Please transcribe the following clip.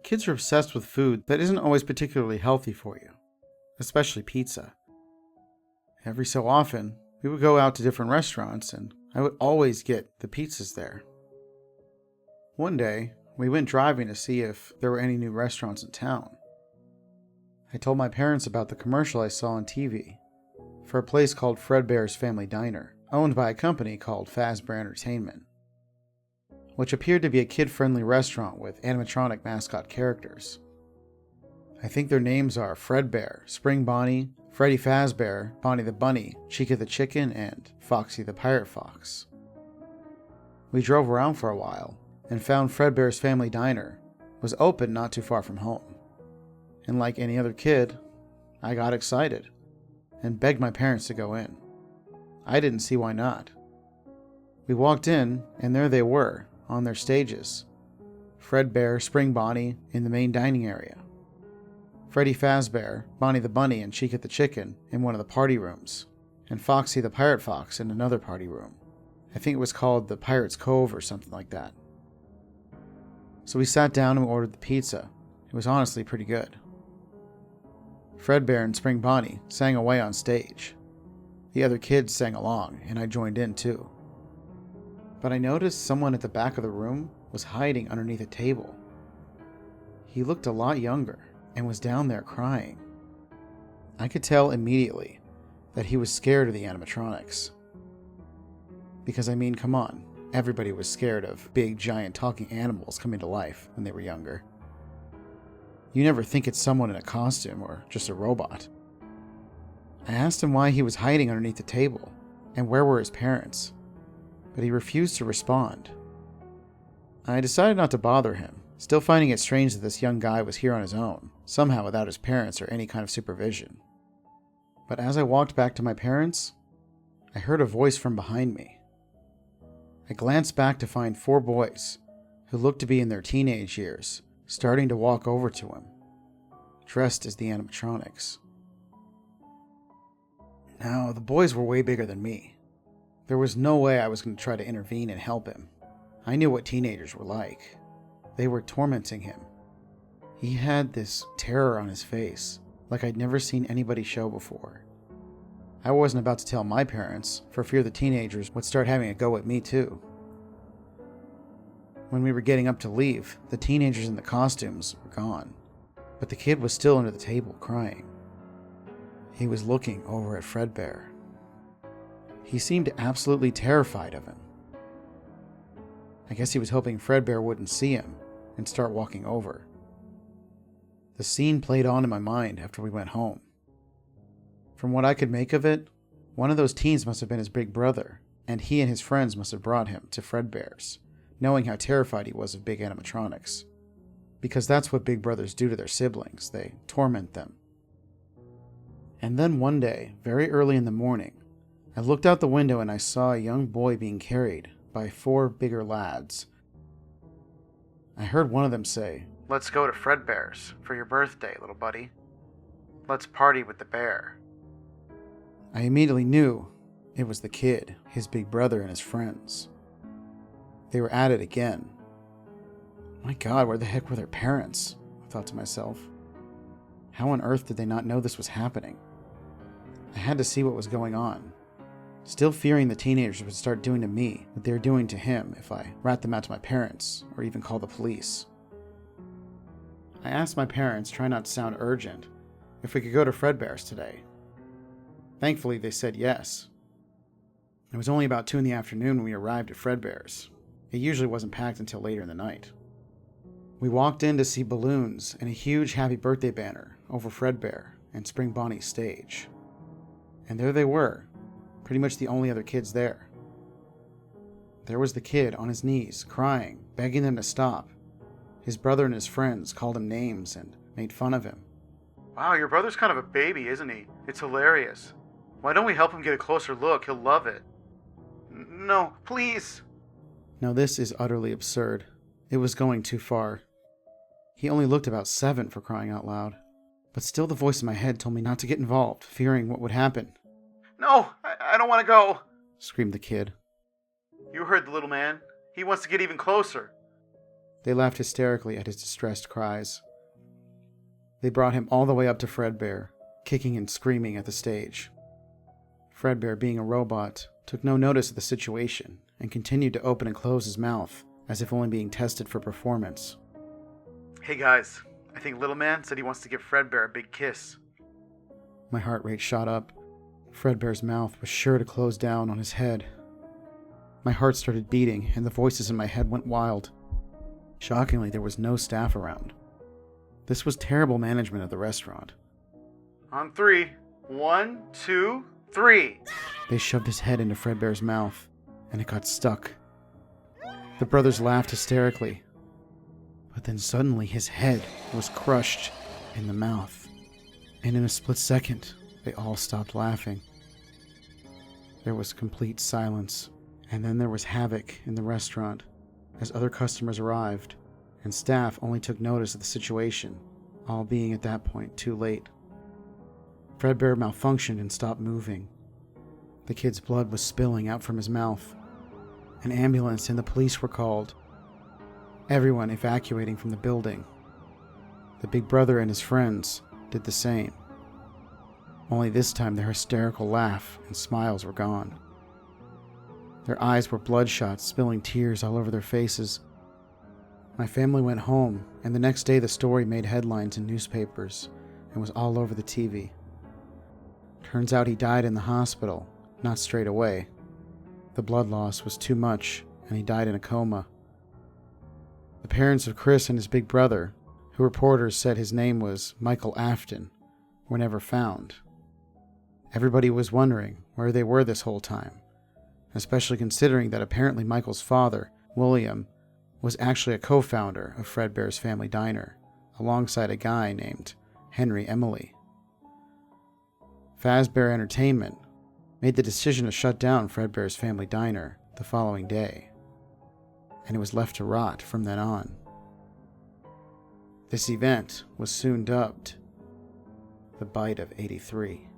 Kids are obsessed with food that isn't always particularly healthy for you, especially pizza. Every so often, we would go out to different restaurants and I would always get the pizzas there. One day, we went driving to see if there were any new restaurants in town. I told my parents about the commercial I saw on TV for a place called Fredbear's Family Diner, owned by a company called Fazbear Entertainment, which appeared to be a kid-friendly restaurant with animatronic mascot characters. I think their names are Fredbear, Spring Bonnie, Freddy Fazbear, Bonnie the Bunny, Chica the Chicken, and Foxy the Pirate Fox. We drove around for a while and found Fredbear's Family Diner was open not too far from home. And like any other kid, I got excited and begged my parents to go in. I didn't see why not. We walked in, and there they were, on their stages. Fredbear, Spring Bonnie in the main dining area. Freddy Fazbear, Bonnie the Bunny, and Chica the Chicken in one of the party rooms, and Foxy the Pirate Fox in another party room. I think it was called the Pirate's Cove or something like that. So we sat down and ordered the pizza. It was honestly pretty good. Fredbear and Spring Bonnie sang away on stage. The other kids sang along, and I joined in too. But I noticed someone at the back of the room was hiding underneath a table. He looked a lot younger and was down there crying. I could tell immediately that he was scared of the animatronics. Because I mean, come on, everybody was scared of big, giant talking animals coming to life when they were younger. You never think it's someone in a costume or just a robot. I asked him why he was hiding underneath the table and where were his parents, but he refused to respond. I decided not to bother him, still finding it strange that this young guy was here on his own, somehow without his parents or any kind of supervision. But as I walked back to my parents, I heard a voice from behind me. I glanced back to find 4 boys, who looked to be in their teenage years, starting to walk over to him, dressed as the animatronics. Now, the boys were way bigger than me. There was no way I was going to try to intervene and help him. I knew what teenagers were like. They were tormenting him. He had this terror on his face, like I'd never seen anybody show before. I wasn't about to tell my parents, for fear the teenagers would start having a go at me too. When we were getting up to leave, the teenagers in the costumes were gone, but the kid was still under the table crying. He was looking over at Fredbear. He seemed absolutely terrified of him. I guess he was hoping Fredbear wouldn't see him and start walking over. The scene played on in my mind after we went home. From what I could make of it, one of those teens must have been his big brother, and he and his friends must have brought him to Fredbear's, knowing how terrified he was of big animatronics. Because that's what big brothers do to their siblings, they torment them. And then one day, very early in the morning, I looked out the window and I saw a young boy being carried by 4 bigger lads. I heard one of them say, "Let's go to Fredbear's for your birthday, little buddy. Let's party with the bear." I immediately knew it was the kid, his big brother, and his friends. They were at it again. My God, where the heck were their parents? I thought to myself. How on earth did they not know this was happening? I had to see what was going on, still fearing the teenagers would start doing to me what they were doing to him if I rat them out to my parents or even call the police. I asked my parents, trying not to sound urgent, if we could go to Fredbear's today. Thankfully, they said yes. It was only about 2 in the afternoon when we arrived at Fredbear's. It usually wasn't packed until later in the night. We walked in to see balloons and a huge happy birthday banner over Fredbear and Spring Bonnie's stage. And there they were, pretty much the only other kids there. There was the kid on his knees, crying, begging them to stop. His brother and his friends called him names and made fun of him. "Wow, your brother's kind of a baby, isn't he? It's hilarious. Why don't we help him get a closer look? He'll love it." "No, please." Now this is utterly absurd. It was going too far. He only looked about 7 for crying out loud. But still the voice in my head told me not to get involved, fearing what would happen. "No, I don't want to go," screamed the kid. "You heard the little man. He wants to get even closer." They laughed hysterically at his distressed cries. They brought him all the way up to Fredbear, kicking and screaming at the stage. Fredbear, being a robot, took no notice of the situation and continued to open and close his mouth, as if only being tested for performance. "Hey guys, I think Little Man said he wants to give Fredbear a big kiss." My heart rate shot up. Fredbear's mouth was sure to close down on his head. My heart started beating, and the voices in my head went wild. Shockingly, there was no staff around. This was terrible management of the restaurant. "On 3. 1, 2, 3. They shoved his head into Fredbear's mouth, and it got stuck. The brothers laughed hysterically, but then suddenly his head was crushed in the mouth, and in a split second, they all stopped laughing. There was complete silence, and then there was havoc in the restaurant as other customers arrived, and staff only took notice of the situation, all being at that point too late. Fredbear malfunctioned and stopped moving. The kid's blood was spilling out from his mouth. An ambulance and the police were called, everyone evacuating from the building. The big brother and his friends did the same. Only this time their hysterical laugh and smiles were gone. Their eyes were bloodshot, spilling tears all over their faces. My family went home, and the next day the story made headlines in newspapers and was all over the TV. Turns out he died in the hospital, not straight away. The blood loss was too much, and he died in a coma. The parents of Chris and his big brother, who reporters said his name was Michael Afton, were never found. Everybody was wondering where they were this whole time, especially considering that apparently Michael's father, William, was actually a co-founder of Fredbear's Family Diner, alongside a guy named Henry Emily. Fazbear Entertainment made the decision to shut down Fredbear's Family Diner the following day, and it was left to rot from then on. This event was soon dubbed the Bite of '83.